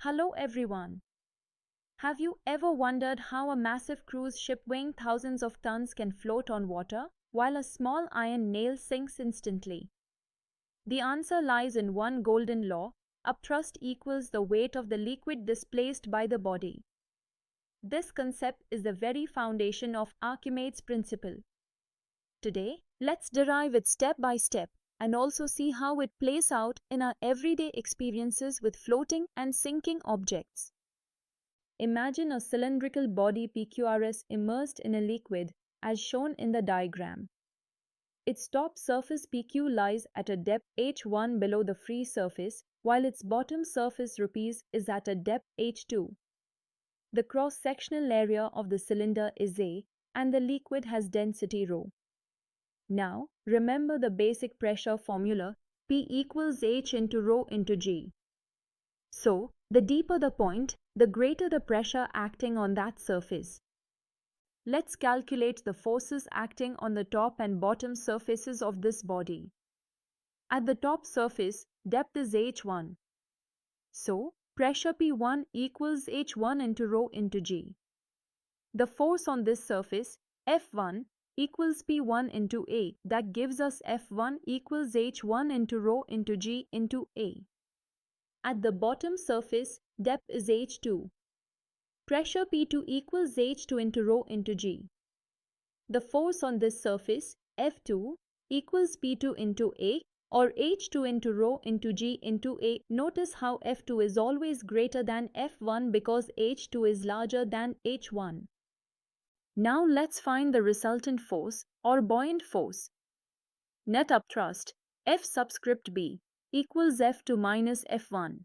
Hello everyone. Have you ever wondered how a massive cruise ship weighing thousands of tons can float on water, while a small iron nail sinks instantly? The answer lies in one golden law: upthrust equals the weight of the liquid displaced by the body. This concept is the very foundation of Archimedes' principle. Today, let's derive it step by step and also see how it plays out in our everyday experiences with floating and sinking objects. Imagine a cylindrical body PQRS immersed in a liquid, as shown in the diagram. Its top surface PQ lies at a depth h1 below the free surface, while its bottom surface is at a depth h2. The cross-sectional area of the cylinder is A, and the liquid has density ρ. Now, remember the basic pressure formula: P equals H into ρ into G. So, the deeper the point, the greater the pressure acting on that surface. Let's calculate the forces acting on the top and bottom surfaces of this body. At the top surface, depth is H1. So, pressure P1 equals H1 into ρ into G. The force on this surface, F1, equals P1 into A. That gives us F1 equals H1 into ρ into G into A. At the bottom surface, depth is H2. Pressure P2 equals H2 into ρ into G. The force on this surface, F2, equals P2 into A, or H2 into ρ into G into A. Notice how F2 is always greater than F1 because H2 is larger than H1. Now let's find the resultant force, or buoyant force. Net upthrust, F subscript B, equals F2 minus F1.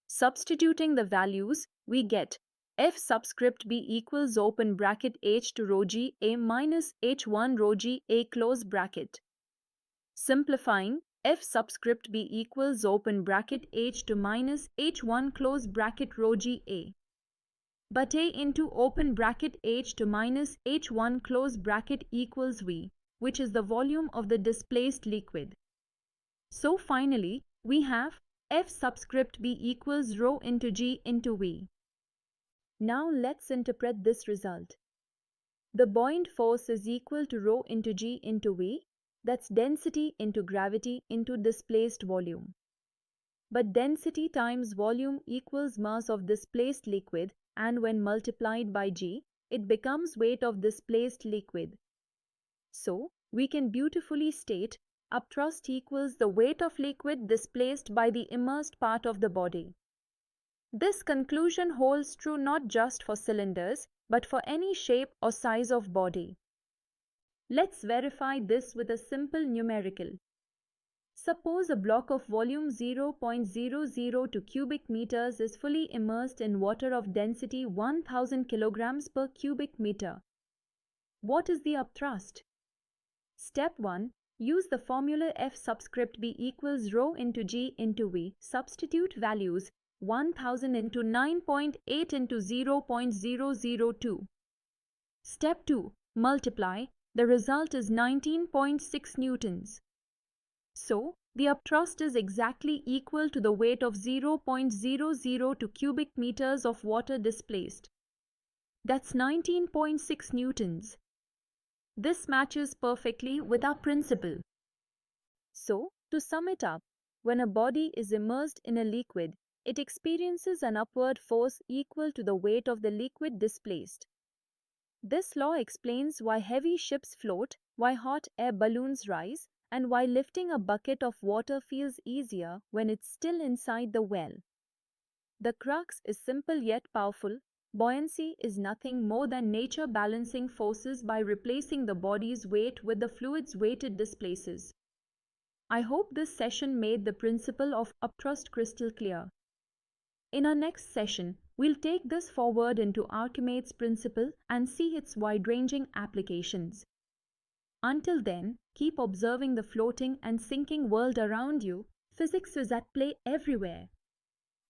Substituting the values, we get F subscript B equals open bracket H to ρ G A minus H1 ρ G A close bracket. Simplifying, F subscript B equals open bracket H to minus H1 close bracket ρ G A. But A into open bracket H to minus H1 close bracket equals V, which is the volume of the displaced liquid. So finally, we have F subscript B equals ρ into G into V. Now let's interpret this result. The buoyant force is equal to ρ into G into V, that's density into gravity into displaced volume. But density times volume equals mass of displaced liquid, and when multiplied by G, it becomes weight of displaced liquid. So, we can beautifully state upthrust equals the weight of liquid displaced by the immersed part of the body. This conclusion holds true not just for cylinders, but for any shape or size of body. Let's verify this with a simple numerical. Suppose a block of volume 0.002 cubic meters is fully immersed in water of density 1000 kilograms per cubic meter. What is the upthrust? Step 1. Use the formula F subscript B equals ρ into G into V. Substitute values 1000 into 9.8 into 0.002. Step 2. Multiply. The result is 19.6 newtons. So, the upthrust is exactly equal to the weight of 0.002 cubic meters of water displaced. That's 19.6 newtons. This matches perfectly with our principle. So, to sum it up, when a body is immersed in a liquid, it experiences an upward force equal to the weight of the liquid displaced. This law explains why heavy ships float, why hot air balloons rise, and why lifting a bucket of water feels easier when it's still inside the well. The crux is simple yet powerful. Buoyancy is nothing more than nature balancing forces by replacing the body's weight with the fluid's weight it displaces. I hope this session made the principle of upthrust crystal clear. In our next session, we'll take this forward into Archimedes' principle and see its wide-ranging applications. Until then, keep observing the floating and sinking world around you. Physics is at play everywhere.